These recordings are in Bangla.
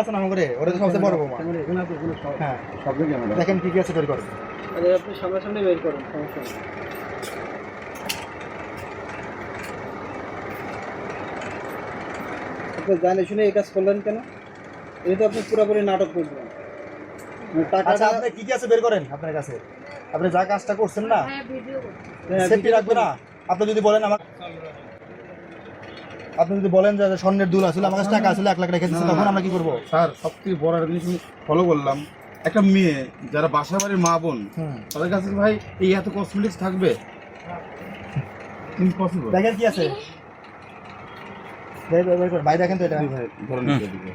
আছে না করে ওটা তো সবচেয়ে বড় বোমা। এখানে আছে এগুলো সব হ্যাঁ সব জায়গায় ক্যামেরা। দেখেন কি কি আছে বের করেন। আরে আপনি সামনাসামনি বের করুন, সমস্যা নেই। আপনি জানে শুনে এই কাজ করলেন কেন? এটা তো আপনি পুরোপুরি নাটক করবেন। আচ্ছা টাকাটা আপনি কি কি আছে বের করেন আপনার কাছে। আপনি যা কাজটা করছেন না সেফটি রাখবে না। আপনি যদি বলেন আমার আপনি যদি বলেন যে স্বর্ণের দুল আসলে আমার কাছে টাকা আসলে 1 লাখ রেখে দিচ্ছি তখন আমরা কি করবো? স্যার সবথেকে বড় একটা জিনিস আমি ফলো করলাম, একটা মেয়ে যারা বাসা বাড়ির মা বোন তাদের কাছে ভাই এই এত কসমেটিক্স থাকবে ইম্পসিবল। দেখেন কি আছে বের করেন ভাই দেখেন তো এটা। ভাই ধরে নিতে দিবে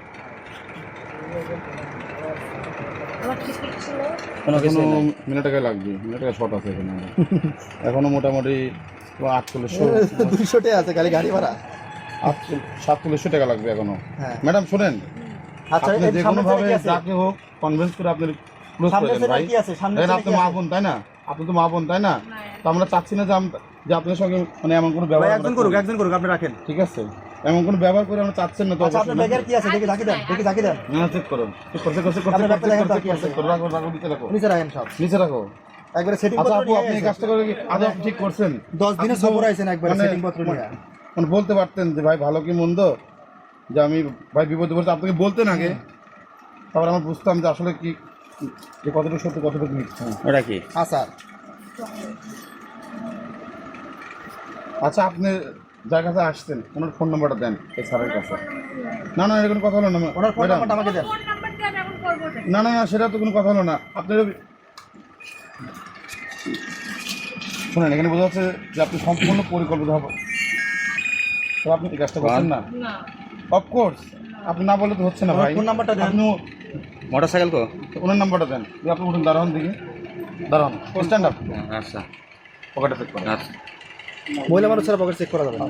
এখনো মিনিট টাকা লাগবে, মিনিট টাকা শর্ট আছে এখানে এখনো মোটামুটি 4800 200 টাকা আছে খালি গাড়ি ভাড়া। 4700 টাকা লাগবে এখনো। হ্যাঁ ম্যাডাম শোনেন, আচ্ছা আপনি এই যে সামনে কোনো ভাবে কি আছে? যাকে হোক কনভিন্স করে আপনি ক্লোজ সামনে করে দেন ভাই। কি আছে? সামনে দেখেন কি আপনি মা আছে? বোন তাই না, আপনি তো মা বোন তাই না, তো আমরা চাচ্ছি না যে আপনার সঙ্গে মানে এমন কোনো ব্যবহার একজন করুক আপনি রাখেন। ঠিক আছে, এমন কোনো ব্যবহার করে আমরা চাচ্ছেন না তো। আচ্ছা আপনার ব্যাগের কি আছে দেখি ঝাঁকি দেন না চেক করুন, চেক করতে আপনার ব্যাগটা দেখেন তো কি আছে? রাখো রাখো নিচে রাখো, নিচে রাখেন সব নিচে রাখো। একবারে সেটিং আচ্ছা পত্র আপু আপনি এই কাজটা করে কি আদৌ আপনি ঠিক করছেন? 10 দিনে আপনি তো সফর আইছেন একবারে মানে- সেটিং পত্র নিয়ে। মানে বলতে পারতেন যে ভাই ভালো কি মন্দ, যে আমি ভাই বিপদে পড়ছি আপনাকে বলতেন আগে, তারপর আমরা বুঝতাম যে আসলে কি যে কতটুকু সত্য কতটুকু মিথ্যা। ওটা কি? আচ্ছা আচ্ছা আপনি যার কাছে আসছেন ওনার ফোন নাম্বারটা দেন এই স্যারের কাছে। না না এটা কোনো কথা হলো না ওনার ফোন ম্যাডাম। নাম্বারটা আমাকে দেন। না না না সেটা তো কোনো কথা হলো না। আপনি শোনেন, এখানে বোঝা যাচ্ছে যে আপনি সম্পূর্ণ পরিকল্পিত হবে, তো আপনি এই কাজটা করছেন না। অফকোর্স আপনি না বলে তো হচ্ছে না ভাই। ফোন নাম্বারটা দেন। আপনি মোটরসাইকেল কো? ওনার নাম্বারটা দেন। আপনি উঠুন, দাঁড়ান দিকে দাঁড়ান, স্ট্যান্ড আপ, আচ্ছা পকেটে চেক করেন। আচ্ছা মহিলা মানুষের পকেট চেক করা যাবে না।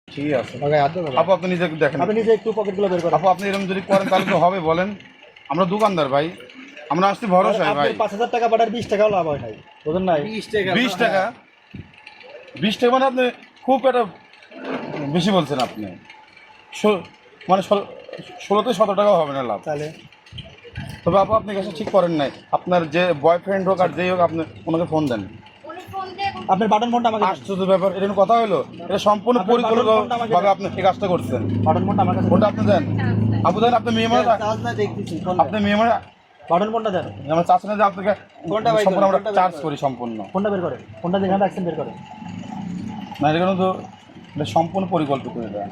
ঠিক আছে আগে হাত দেন। আপু আপনি নিজে একটু দেখেন। আপনি নিজে একটু পকেটগুলো বের করেন। আপু আপনি এরকম যদি করেন তাহলে তো হবে বলেন? আমরা দোকানদার ভাই, আমরা আসছি ভরসায় ভাই। আপনি 5000 টাকা পাঠার 20 টাকাও লাভ হয় নাই, বুঝেন নাই? 20 টাকা 20 টাকা মানে আপনি খুব একটা বেশি বলছেন আপনি। মানে 16 থেকে 17 টাকাও হবে না লাভ। তাহলে তবে আপু আপনি কাছে ঠিক করেন নাই, আপনার যে বয়ফ্রেন্ড হোক আর যেই হোক আপনি ওনাকে ফোন দেন। আপনার বাটন ফোনটা আমাকে দেন। আশ্চর্য ব্যাপার, এটা কোনো কথা হলো? এটা সম্পূর্ণ আপনার বাটন ফোনটা আমাকে পরিকল্পিতভাবে দেন। আপনি এই কাজটা করছেন। বাটন ফোনটা আমার কাছে ফোনটা আপনি দেন। আপু দেন, আপনি মেয়ে মানে চার্জ না দেখতেছি ফোন আপনি মেয়ে মানে বাটন ফোনটা দেন। আমরা চাচ্ছি না যে আপনাকে ফোনটা বের সম্পূর্ণ করেন, আমরা ফোনটা বের চার্জ করেন। করি সম্পূর্ণ। ফোনটা বের করেন, ফোনটা যেখানে রাখছেন বের করেন। না এটা কিন্তু এটা সম্পূর্ণ পরিকল্পিত। এটা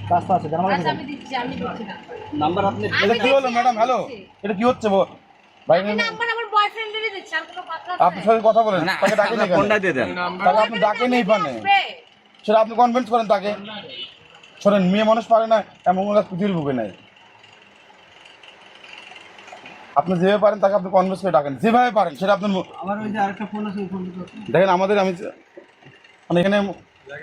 কাজ তো আছে দেন আমার কাছে দেন। আমি দিচ্ছি না। নাম্বার আপনি এটা কি হলো ম্যাডাম? হ্যালো, এটা কি হচ্ছে ভাই? নাম্বার আমার বয়ফ্রেন্ডেরই দিচ্ছি, আর কোনো কথা আছে? আপনার সাথে কথা বলেন, তাকে ডাকেন আপনার ফোনটা দিয়ে দেন। তাহলে আপনি ডাকেন এই পানে, আসবে। সেটা আপনি কনভিন্স করেন তাকে। শোনেন, মেয়ে মানুষ পারে না এমন কোনো কাজ পৃথিবীর বুকে নাই। আপনি যেভাবে পারেন তাকে আপনি কনভিন্স করে ডাকেন, যেভাবে পারেন সেটা আপনার আমার ওই যে আরেকটা ফোন আছে, ওই ফোনটা দেখেন। আমাদের আমি মানে এখানে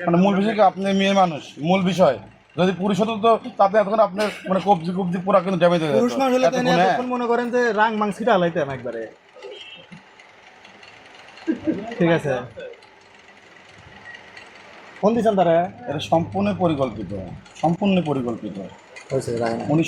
মানে মূল বিষয় কি, আপনি মেয়ে মানুষ মূল বিষয়। যদি পুরুষ হতো তো আপনি এতক্ষণ আপনার মানে কবজি কবজি পুরো কিন্তু ড্যামেজ হয়ে পুরুষ মানুষ হলে তো এতক্ষণ, হ্যাঁ। এতক্ষণ মনে করেন যে রাং মাংসিটা হালাইতাম একবারে। ঠিক আছে ফোন দিছেন তারা? এটা সম্পূর্ণ পরিকল্পিত, সম্পূর্ণ পরিকল্পিত। হয়েছে রাং উনি